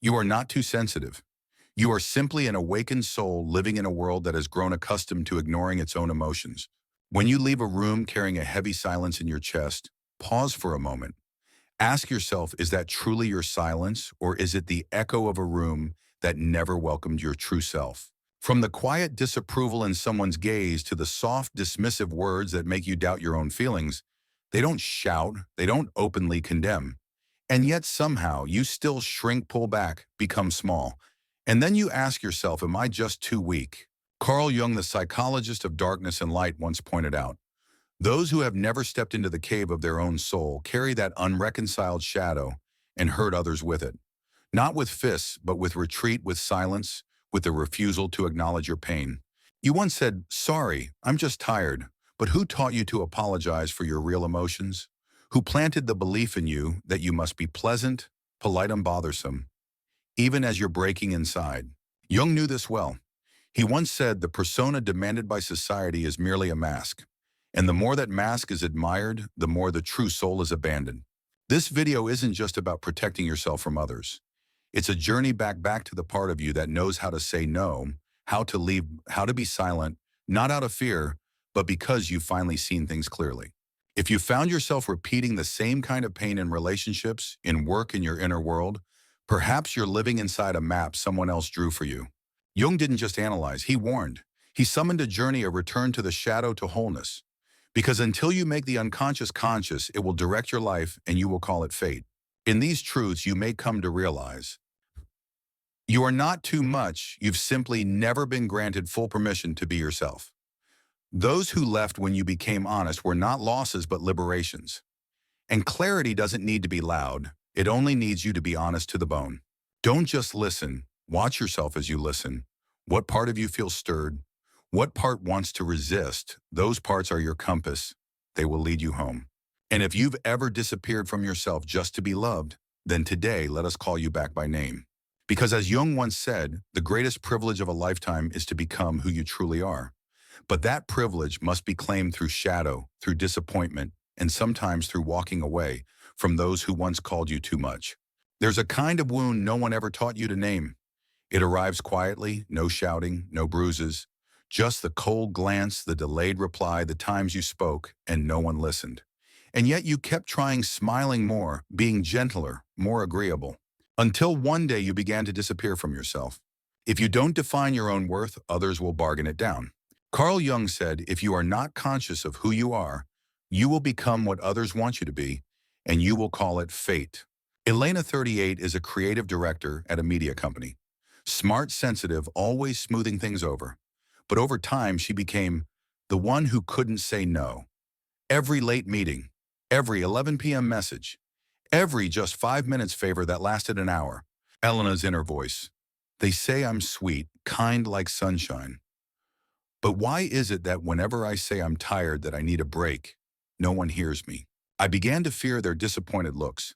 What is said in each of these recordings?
You are not too sensitive. You are simply an awakened soul living in a world that has grown accustomed to ignoring its own emotions. When you leave a room carrying a heavy silence in your chest, pause for a moment. Ask yourself, is that truly your silence, or is it the echo of a room that never welcomed your true self? From the quiet disapproval in someone's gaze to the soft, dismissive words that make you doubt your own feelings, they don't shout, they don't openly condemn. And yet somehow you still shrink, pull back, become small. And then you ask yourself, am I just too weak? Carl Jung, the psychologist of darkness and light, once pointed out, those who have never stepped into the cave of their own soul carry that unreconciled shadow and hurt others with it. Not with fists, but with retreat, with silence, with the refusal to acknowledge your pain. You once said, sorry, I'm just tired. But who taught you to apologize for your real emotions? Who planted the belief in you that you must be pleasant, polite, and bothersome, even as you're breaking inside? Jung knew this well. He once said the persona demanded by society is merely a mask. And the more that mask is admired, the more the true soul is abandoned. This video isn't just about protecting yourself from others. It's a journey back to the part of you that knows how to say no, how to leave, how to be silent, not out of fear, but because you've finally seen things clearly. If you found yourself repeating the same kind of pain in relationships, in work, in your inner world, perhaps you're living inside a map someone else drew for you. Jung didn't just analyze, he warned. He summoned a journey, a return to the shadow, to wholeness. Because until you make the unconscious conscious, it will direct your life and you will call it fate. In these truths, you may come to realize you are not too much, you've simply never been granted full permission to be yourself. Those who left when you became honest were not losses but liberations. And clarity doesn't need to be loud, it only needs you to be honest to the bone. Don't just listen, watch yourself as you listen. What part of you feels stirred? What part wants to resist? Those parts are your compass. They will lead you home. And if you've ever disappeared from yourself just to be loved, then today let us call you back by name. Because as Jung once said, the greatest privilege of a lifetime is to become who you truly are. But that privilege must be claimed through shadow, through disappointment, and sometimes through walking away from those who once called you too much. There's a kind of wound no one ever taught you to name. It arrives quietly, no shouting, no bruises, just the cold glance, the delayed reply, the times you spoke, and no one listened. And yet you kept trying, smiling more, being gentler, more agreeable, until one day you began to disappear from yourself. If you don't define your own worth, others will bargain it down. Carl Jung said, if you are not conscious of who you are, you will become what others want you to be, and you will call it fate. Elena, 38, is a creative director at a media company. Smart, sensitive, always smoothing things over. But over time, she became the one who couldn't say no. Every late meeting, every 11 p.m. message, every just 5 minutes favor that lasted an hour. Elena's inner voice. They say I'm sweet, kind like sunshine. But why is it that whenever I say I'm tired, that I need a break, no one hears me? I began to fear their disappointed looks.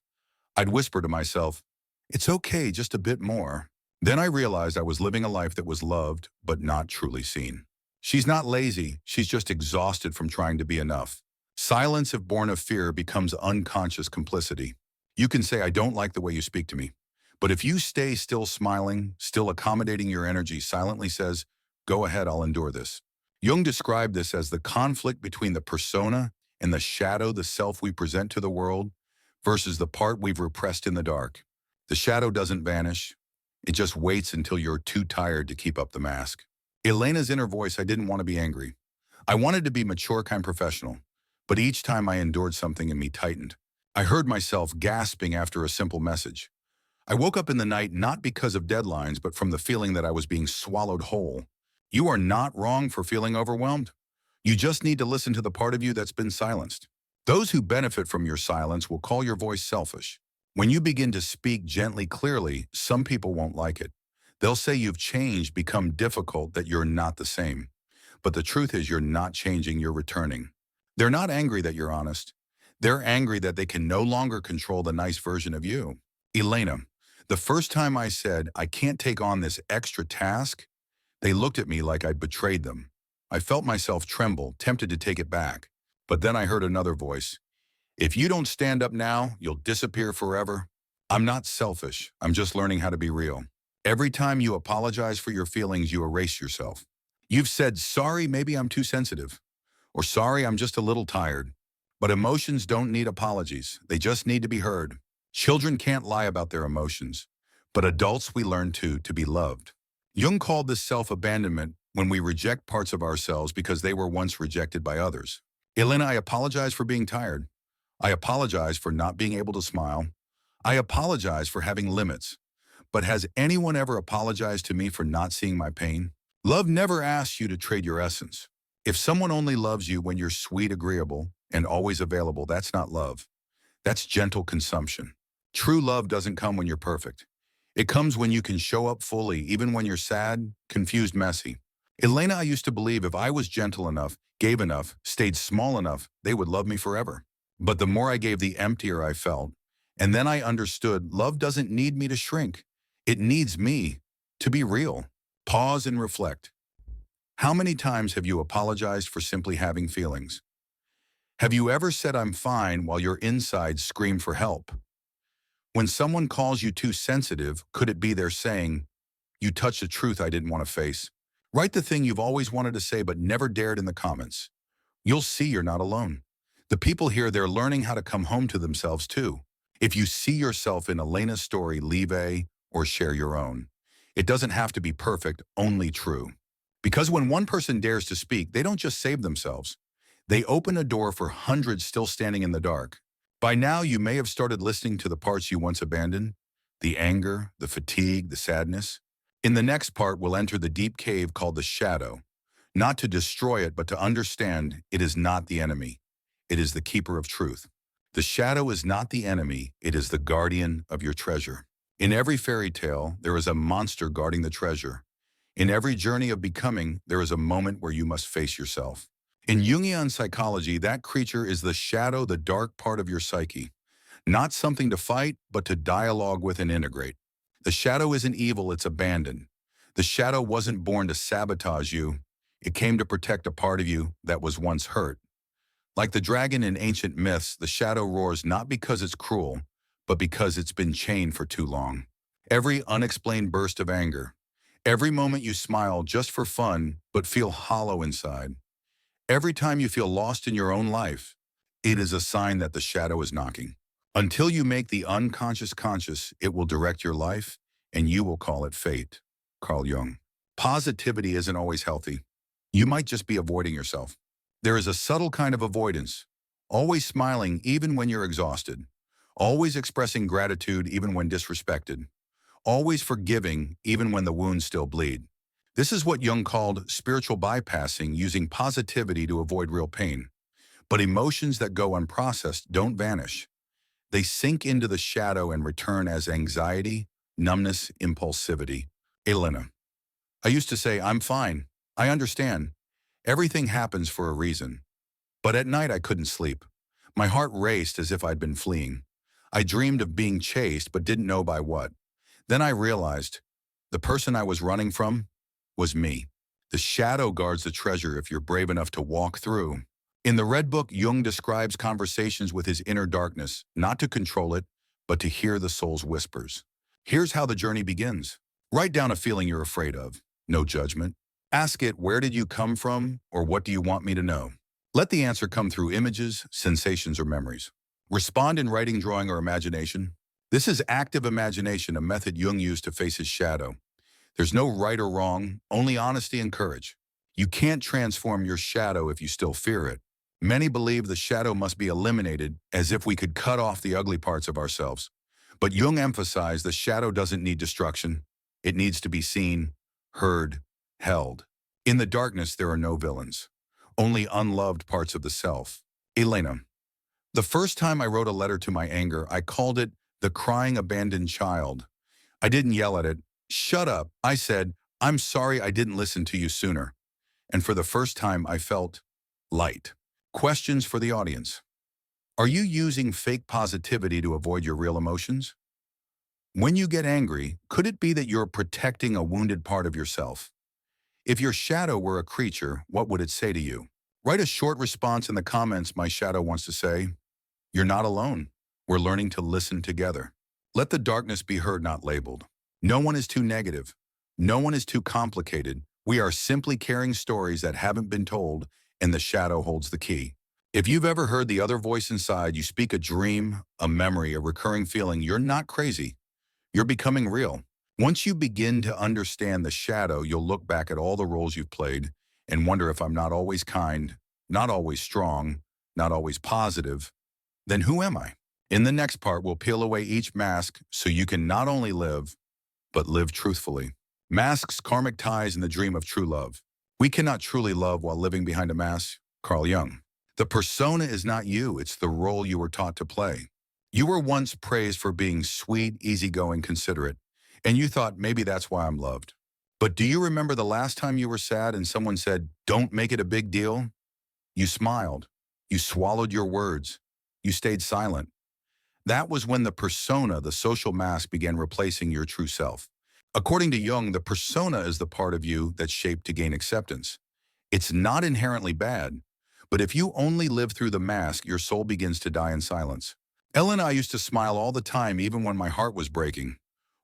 I'd whisper to myself, it's okay, just a bit more. Then I realized I was living a life that was loved, but not truly seen. She's not lazy, she's just exhausted from trying to be enough. Silence, if born of fear, becomes unconscious complicity. You can say, I don't like the way you speak to me. But if you stay still smiling, still accommodating your energy, silently says, go ahead, I'll endure this. Jung described this as the conflict between the persona and the shadow, the self we present to the world, versus the part we've repressed in the dark. The shadow doesn't vanish. It just waits until you're too tired to keep up the mask. Elena's inner voice, I didn't want to be angry. I wanted to be mature, kind, professional. But each time I endured, something in me tightened. I heard myself gasping after a simple message. I woke up in the night not because of deadlines, but from the feeling that I was being swallowed whole. You are not wrong for feeling overwhelmed. You just need to listen to the part of you that's been silenced. Those who benefit from your silence will call your voice selfish. When you begin to speak gently, clearly, some people won't like it. They'll say you've changed, become difficult, that you're not the same. But the truth is you're not changing, you're returning. They're not angry that you're honest. They're angry that they can no longer control the nice version of you. Elena, the first time I said, I can't take on this extra task, they looked at me like I'd betrayed them. I felt myself tremble, tempted to take it back. But then I heard another voice. If you don't stand up now, you'll disappear forever. I'm not selfish. I'm just learning how to be real. Every time you apologize for your feelings, you erase yourself. You've said, sorry, maybe I'm too sensitive, or sorry, I'm just a little tired. But emotions don't need apologies. They just need to be heard. Children can't lie about their emotions, but adults we learn to be loved. Jung called this self-abandonment when we reject parts of ourselves because they were once rejected by others. Elena, I apologize for being tired. I apologize for not being able to smile. I apologize for having limits. But has anyone ever apologized to me for not seeing my pain? Love never asks you to trade your essence. If someone only loves you when you're sweet, agreeable, and always available, that's not love. That's gentle consumption. True love doesn't come when you're perfect. It comes when you can show up fully, even when you're sad, confused, messy. Elena, I used to believe if I was gentle enough, gave enough, stayed small enough, they would love me forever. But the more I gave, the emptier I felt. And then I understood love doesn't need me to shrink. It needs me to be real. Pause and reflect. How many times have you apologized for simply having feelings? Have you ever said I'm fine while your insides scream for help? When someone calls you too sensitive, could it be they're saying, you touched a truth I didn't want to face? Write the thing you've always wanted to say but never dared in the comments. You'll see you're not alone. The people here, they're learning how to come home to themselves too. If you see yourself in Elena's story, leave a or share your own. It doesn't have to be perfect, only true. Because when one person dares to speak, they don't just save themselves. They open a door for hundreds still standing in the dark. By now, you may have started listening to the parts you once abandoned, the anger, the fatigue, the sadness. In the next part, we'll enter the deep cave called the shadow, not to destroy it, but to understand it is not the enemy. It is the keeper of truth. The shadow is not the enemy, it is the guardian of your treasure. In every fairy tale, there is a monster guarding the treasure. In every journey of becoming, there is a moment where you must face yourself. In Jungian psychology, that creature is the shadow, the dark part of your psyche. Not something to fight, but to dialogue with and integrate. The shadow isn't evil, it's abandoned. The shadow wasn't born to sabotage you. It came to protect a part of you that was once hurt. Like the dragon in ancient myths, the shadow roars not because it's cruel, but because it's been chained for too long. Every unexplained burst of anger, every moment you smile just for fun but feel hollow inside, every time you feel lost in your own life, it is a sign that the shadow is knocking. Until you make the unconscious conscious, it will direct your life, and you will call it fate. Carl Jung. Positivity isn't always healthy. You might just be avoiding yourself. There is a subtle kind of avoidance, always smiling even when you're exhausted, always expressing gratitude even when disrespected, always forgiving even when the wounds still bleed. This is what Jung called spiritual bypassing, using positivity to avoid real pain. But emotions that go unprocessed don't vanish. They sink into the shadow and return as anxiety, numbness, impulsivity. Elena. I used to say, I'm fine. I understand. Everything happens for a reason. But at night I couldn't sleep. My heart raced as if I'd been fleeing. I dreamed of being chased but didn't know by what. Then I realized the person I was running from was me. The shadow guards the treasure if you're brave enough to walk through. In the Red Book, Jung describes conversations with his inner darkness, not to control it, but to hear the soul's whispers. Here's how the journey begins. Write down a feeling you're afraid of. No judgment. Ask it, where did you come from, or what do you want me to know? Let the answer come through images, sensations, or memories. Respond in writing, drawing, or imagination. This is active imagination, a method Jung used to face his shadow. There's no right or wrong, only honesty and courage. You can't transform your shadow if you still fear it. Many believe the shadow must be eliminated, as if we could cut off the ugly parts of ourselves. But Jung emphasized the shadow doesn't need destruction. It needs to be seen, heard, held. In the darkness, there are no villains, only unloved parts of the self. Elena. The first time I wrote a letter to my anger, I called it the crying abandoned child. I didn't yell at it. Shut up. I said, I'm sorry I didn't listen to you sooner. And for the first time, I felt light. Questions for the audience. Are you using fake positivity to avoid your real emotions? When you get angry, could it be that you're protecting a wounded part of yourself? If your shadow were a creature, what would it say to you? Write a short response in the comments. My shadow wants to say, you're not alone. We're learning to listen together. Let the darkness be heard, not labeled. No one is too negative. No one is too complicated. We are simply carrying stories that haven't been told, and the shadow holds the key. If you've ever heard the other voice inside, you speak a dream, a memory, a recurring feeling, you're not crazy. You're becoming real. Once you begin to understand the shadow, you'll look back at all the roles you've played and wonder, if I'm not always kind, not always strong, not always positive, then who am I? In the next part, we'll peel away each mask so you can not only live, but live truthfully. Masks, karmic ties, and the dream of true love. We cannot truly love while living behind a mask. Carl Jung. The persona is not you, it's the role you were taught to play. You were once praised for being sweet, easygoing, considerate, and you thought, maybe that's why I'm loved. But do you remember the last time you were sad and someone said, don't make it a big deal? You smiled. You swallowed your words. You stayed silent. That was when the persona, the social mask, began replacing your true self. According to Jung, the persona is the part of you that's shaped to gain acceptance. It's not inherently bad, but if you only live through the mask, your soul begins to die in silence. Ella and I used to smile all the time, even when my heart was breaking.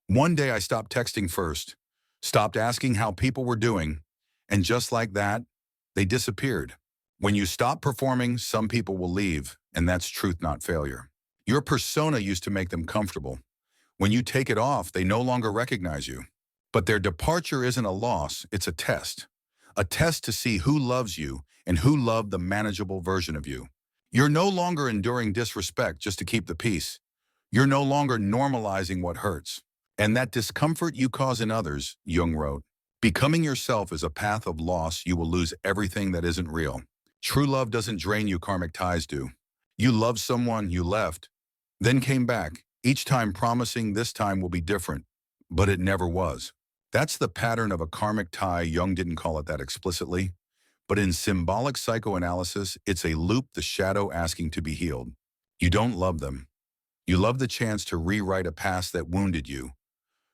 One day I stopped texting first, stopped asking how people were doing, and just like that, they disappeared. When you stop performing, some people will leave, and that's truth, not failure. Your persona used to make them comfortable. When you take it off, they no longer recognize you. But their departure isn't a loss, it's a test. A test to see who loves you and who loved the manageable version of you. You're no longer enduring disrespect just to keep the peace. You're no longer normalizing what hurts. And that discomfort you cause in others, Jung wrote, becoming yourself is a path of loss. You will lose everything that isn't real. True love doesn't drain you, karmic ties do. You loved someone, you left, then came back, each time promising this time will be different, but it never was. That's the pattern of a karmic tie. Jung didn't call it that explicitly, but in symbolic psychoanalysis, it's a loop, the shadow asking to be healed. You don't love them. You love the chance to rewrite a past that wounded you.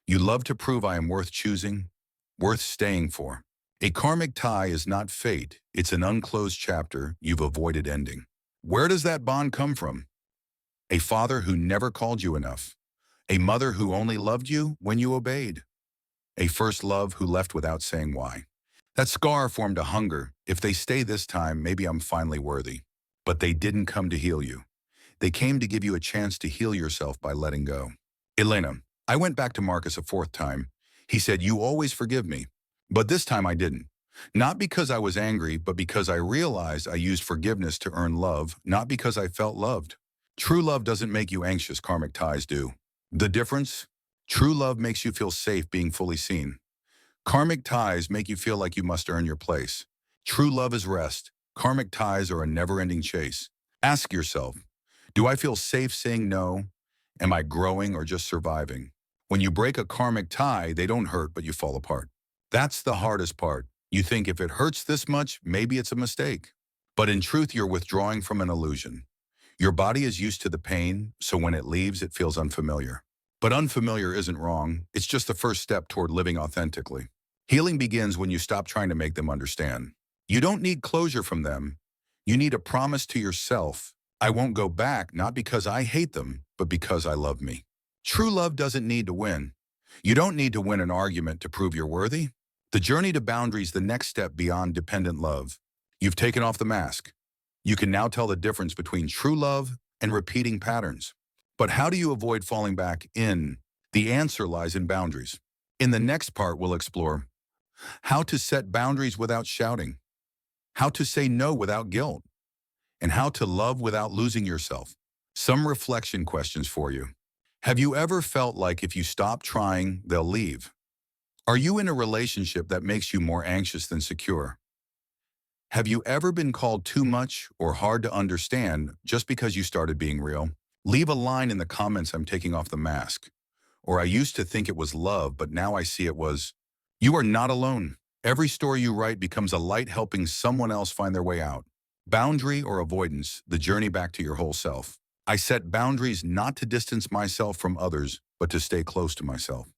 You love to prove I am worth choosing, worth staying for. A karmic tie is not fate, it's an unclosed chapter you've avoided ending. Where does that bond come from? A father who never called you enough. A mother who only loved you when you obeyed. A first love who left without saying why. That scar formed a hunger. If they stay this time, maybe I'm finally worthy. But they didn't come to heal you. They came to give you a chance to heal yourself by letting go. Elena, I went back to Marcus a fourth time. He said, you always forgive me. But this time I didn't. Not because I was angry, but because I realized I used forgiveness to earn love, not because I felt loved. True love doesn't make you anxious, karmic ties do. The difference? True love makes you feel safe being fully seen. Karmic ties make you feel like you must earn your place. True love is rest. Karmic ties are a never-ending chase. Ask yourself, do I feel safe saying no? Am I growing or just surviving? When you break a karmic tie, they don't hurt, but you fall apart. That's the hardest part. You think if it hurts this much, maybe it's a mistake. But in truth, you're withdrawing from an illusion. Your body is used to the pain, so when it leaves, it feels unfamiliar. But unfamiliar isn't wrong. It's just the first step toward living authentically. Healing begins when you stop trying to make them understand. You don't need closure from them. You need a promise to yourself. I won't go back, not because I hate them, but because I love me. True love doesn't need to win. You don't need to win an argument to prove you're worthy. The journey to boundaries is the next step beyond dependent love. You've taken off the mask. You can now tell the difference between true love and repeating patterns. But how do you avoid falling back in? The answer lies in boundaries. In the next part, we'll explore how to set boundaries without shouting, how to say no without guilt, and how to love without losing yourself. Some reflection questions for you. Have you ever felt like if you stop trying, they'll leave? Are you in a relationship that makes you more anxious than secure? Have you ever been called too much or hard to understand just because you started being real? Leave a line in the comments, I'm taking off the mask. Or I used to think it was love, but now I see it was. You are not alone. Every story you write becomes a light helping someone else find their way out. Boundary or avoidance, the journey back to your whole self. I set boundaries not to distance myself from others, but to stay close to myself.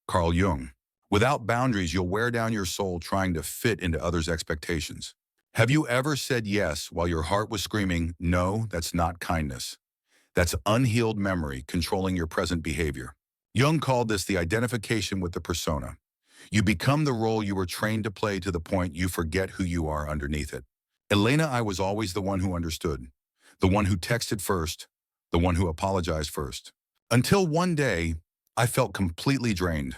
Carl Jung. Without boundaries, you'll wear down your soul trying to fit into others' expectations. Have you ever said yes while your heart was screaming, no, that's not kindness? That's unhealed memory controlling your present behavior. Jung called this the identification with the persona. You become the role you were trained to play to the point you forget who you are underneath it. Elena, I was always the one who understood, the one who texted first, the one who apologized first. Until one day, I felt completely drained.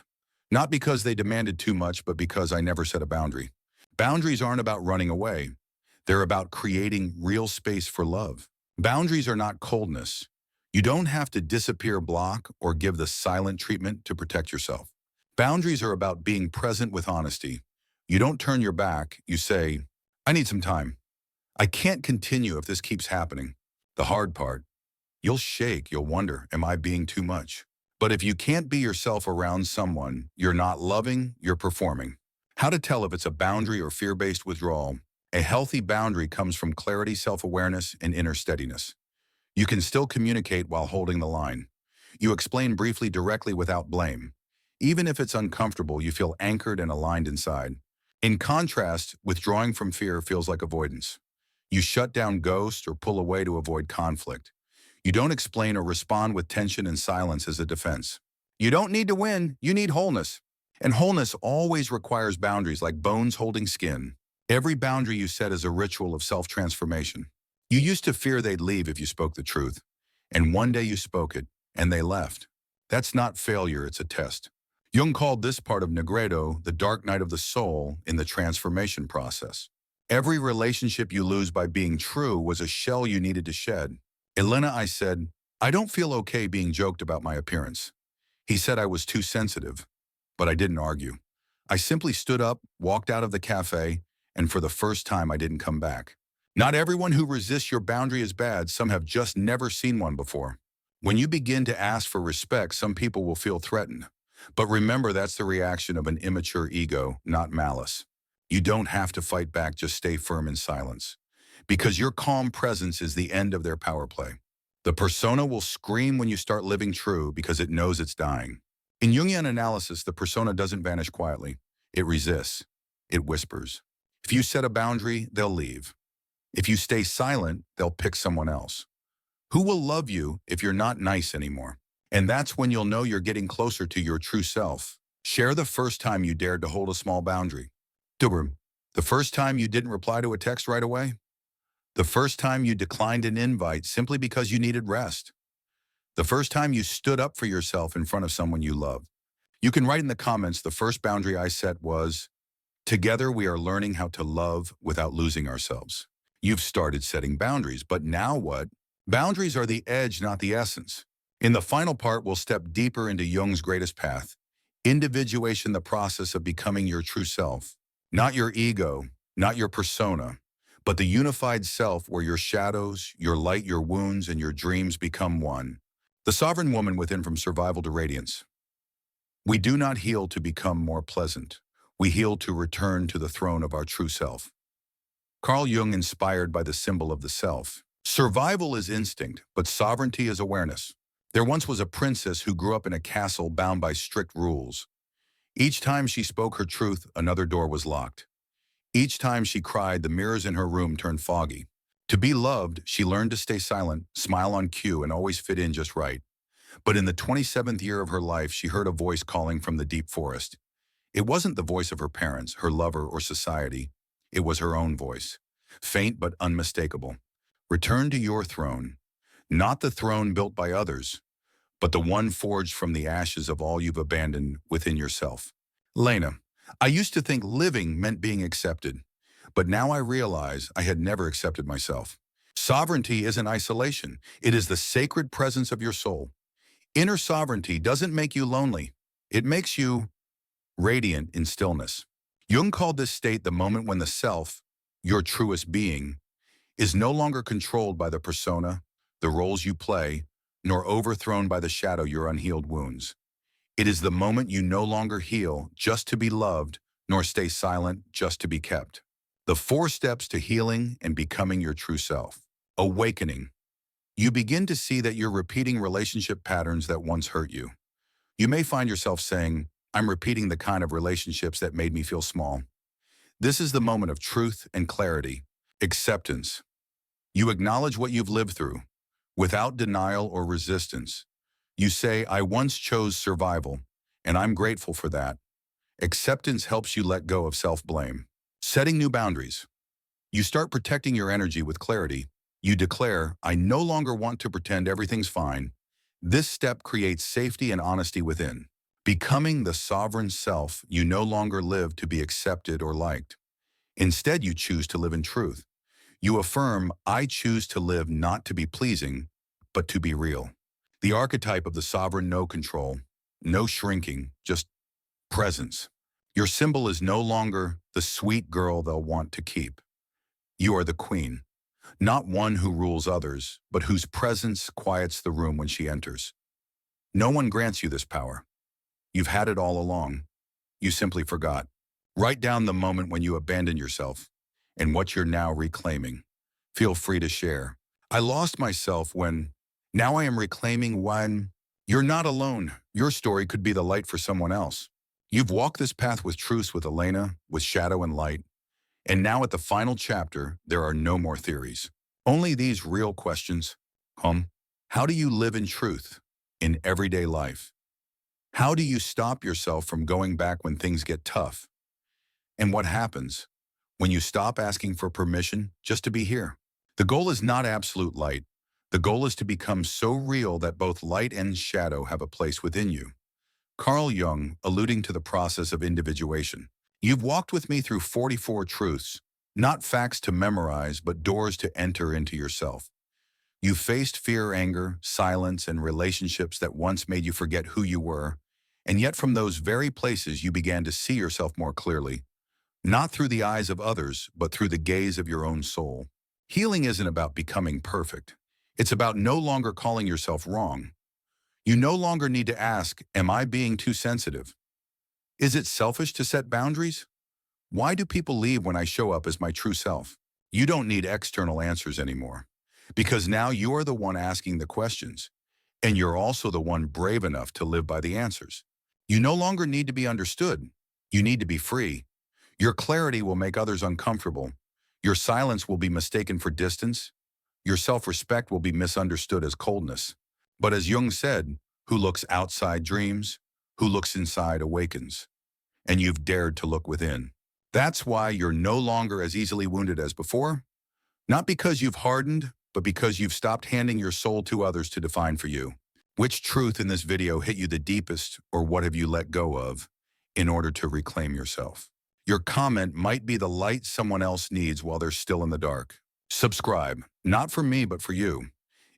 Not because they demanded too much, but because I never set a boundary. Boundaries aren't about running away. They're about creating real space for love. Boundaries are not coldness. You don't have to disappear, block, or give the silent treatment to protect yourself. Boundaries are about being present with honesty. You don't turn your back, you say, I need some time. I can't continue if this keeps happening. The hard part, you'll shake, you'll wonder, am I being too much? But if you can't be yourself around someone, you're not loving, you're performing. How to tell if it's a boundary or fear-based withdrawal? A healthy boundary comes from clarity, self-awareness, and inner steadiness. You can still communicate while holding the line. You explain briefly, directly, without blame. Even if it's uncomfortable, you feel anchored and aligned inside. In contrast, withdrawing from fear feels like avoidance. You shut down, ghost, or pull away to avoid conflict. You don't explain or respond with tension and silence as a defense. You don't need to win, you need wholeness. And wholeness always requires boundaries, like bones holding skin. Every boundary you set is a ritual of self-transformation. You used to fear they'd leave if you spoke the truth. And one day you spoke it, and they left. That's not failure, it's a test. Jung called this part of Negredo the dark night of the soul in the transformation process. Every relationship you lose by being true was a shell you needed to shed. Elena, I said, I don't feel okay being joked about my appearance. He said I was too sensitive, but I didn't argue. I simply stood up, walked out of the cafe, and for the first time I didn't come back. Not everyone who resists your boundary is bad, some have just never seen one before. When you begin to ask for respect, some people will feel threatened. But remember, that's the reaction of an immature ego, not malice. You don't have to fight back, just stay firm in silence. Because your calm presence is the end of their power play. The persona will scream when you start living true because it knows it's dying. In Jungian analysis, the persona doesn't vanish quietly. It resists. It whispers. If you set a boundary, they'll leave. If you stay silent, they'll pick someone else. Who will love you if you're not nice anymore? And that's when you'll know you're getting closer to your true self. Share the first time you dared to hold a small boundary. The first time you didn't reply to a text right away. The first time you declined an invite simply because you needed rest. The first time you stood up for yourself in front of someone you loved. You can write in the comments, the first boundary I set was, together we are learning how to love without losing ourselves. You've started setting boundaries, but now what? Boundaries are the edge, not the essence. In the final part, we'll step deeper into Jung's greatest path, individuation, the process of becoming your true self. Not your ego, not your persona, but the unified self where your shadows, your light, your wounds, and your dreams become one. The sovereign woman within, from survival to radiance. We do not heal to become more pleasant. We heal to return to the throne of our true self. Carl Jung, inspired by the symbol of the self. Survival is instinct, but sovereignty is awareness. There once was a princess who grew up in a castle bound by strict rules. Each time she spoke her truth, another door was locked. Each time she cried, the mirrors in her room turned foggy. To be loved, she learned to stay silent, smile on cue, and always fit in just right. But in the 27th year of her life, she heard a voice calling from the deep forest. It wasn't the voice of her parents, her lover, or society. It was her own voice, faint but unmistakable. Return to your throne, not the throne built by others, but the one forged from the ashes of all you've abandoned within yourself. Lena, I used to think living meant being accepted, but now I realize I had never accepted myself. Sovereignty isn't isolation. It is the sacred presence of your soul. Inner sovereignty doesn't make you lonely. It makes you radiant in stillness. Jung called this state the moment when the self, your truest being, is no longer controlled by the persona, the roles you play, nor overthrown by the shadow, your unhealed wounds. It is the moment you no longer heal just to be loved, nor stay silent just to be kept. The 4 steps to healing and becoming your true self. Awakening. You begin to see that you're repeating relationship patterns that once hurt you. You may find yourself saying, I'm repeating the kind of relationships that made me feel small. This is the moment of truth and clarity. Acceptance. You acknowledge what you've lived through. without denial or resistance. You say, I once chose survival, and I'm grateful for that. Acceptance helps you let go of self-blame. Setting new boundaries. You start protecting your energy with clarity. You declare, I no longer want to pretend everything's fine. This step creates safety and honesty within. Becoming the sovereign self, you no longer live to be accepted or liked. Instead, you choose to live in truth. You affirm, I choose to live not to be pleasing, but to be real. The archetype of the sovereign no control, no shrinking, just presence. Your symbol is no longer the sweet girl they'll want to keep. You are the queen, not one who rules others, but whose presence quiets the room when she enters. No one grants you this power. You've had it all along. You simply forgot. Write down the moment when you abandoned yourself and what you're now reclaiming. Feel free to share. I lost myself when, now I am reclaiming when. You're not alone. Your story could be the light for someone else. You've walked this path with truth with Elena, with shadow and light. And now at the final chapter, there are no more theories. Only these real questions. How do you live in truth in everyday life? How do you stop yourself from going back when things get tough? And what happens when you stop asking for permission just to be here? The goal is not absolute light. The goal is to become so real that both light and shadow have a place within you. Carl Jung, alluding to the process of individuation. You've walked with me through 44 truths, not facts to memorize, but doors to enter into yourself. You faced fear, anger, silence, and relationships that once made you forget who you were, and yet from those very places you began to see yourself more clearly, not through the eyes of others, but through the gaze of your own soul. Healing isn't about becoming perfect. It's about no longer calling yourself wrong. You no longer need to ask, am I being too sensitive? Is it selfish to set boundaries? Why do people leave when I show up as my true self? You don't need external answers anymore, because now you are the one asking the questions, and you're also the one brave enough to live by the answers. You no longer need to be understood. You need to be free. Your clarity will make others uncomfortable. Your silence will be mistaken for distance. Your self-respect will be misunderstood as coldness. But as Jung said, who looks outside dreams, who looks inside awakens. And you've dared to look within. That's why you're no longer as easily wounded as before. Not because you've hardened, but because you've stopped handing your soul to others to define for you. Which truth in this video hit you the deepest, or what have you let go of in order to reclaim yourself? Your comment might be the light someone else needs while they're still in the dark. Subscribe, not for me, but for you.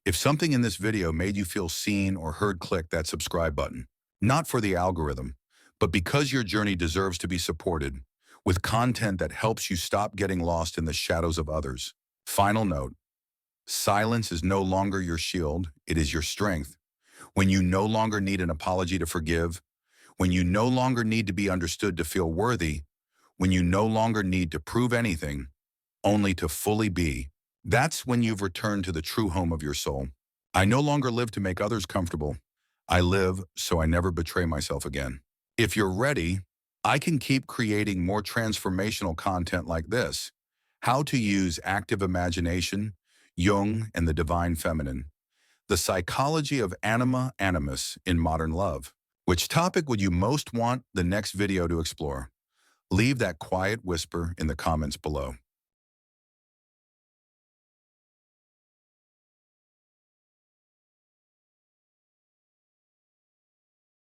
If something in this video made you feel seen or heard, click that subscribe button. Not for the algorithm, but because your journey deserves to be supported with content that helps you stop getting lost in the shadows of others. Final note, silence is no longer your shield, it is your strength. When you no longer need an apology to forgive, when you no longer need to be understood to feel worthy, when you no longer need to prove anything, only to fully be, that's when you've returned to the true home of your soul. I no longer live to make others comfortable. I live so I never betray myself again. If you're ready, I can keep creating more transformational content like this. How to use active imagination, Jung and the divine feminine. The psychology of anima animus in modern love. Which topic would you most want the next video to explore? Leave that quiet whisper in the comments below.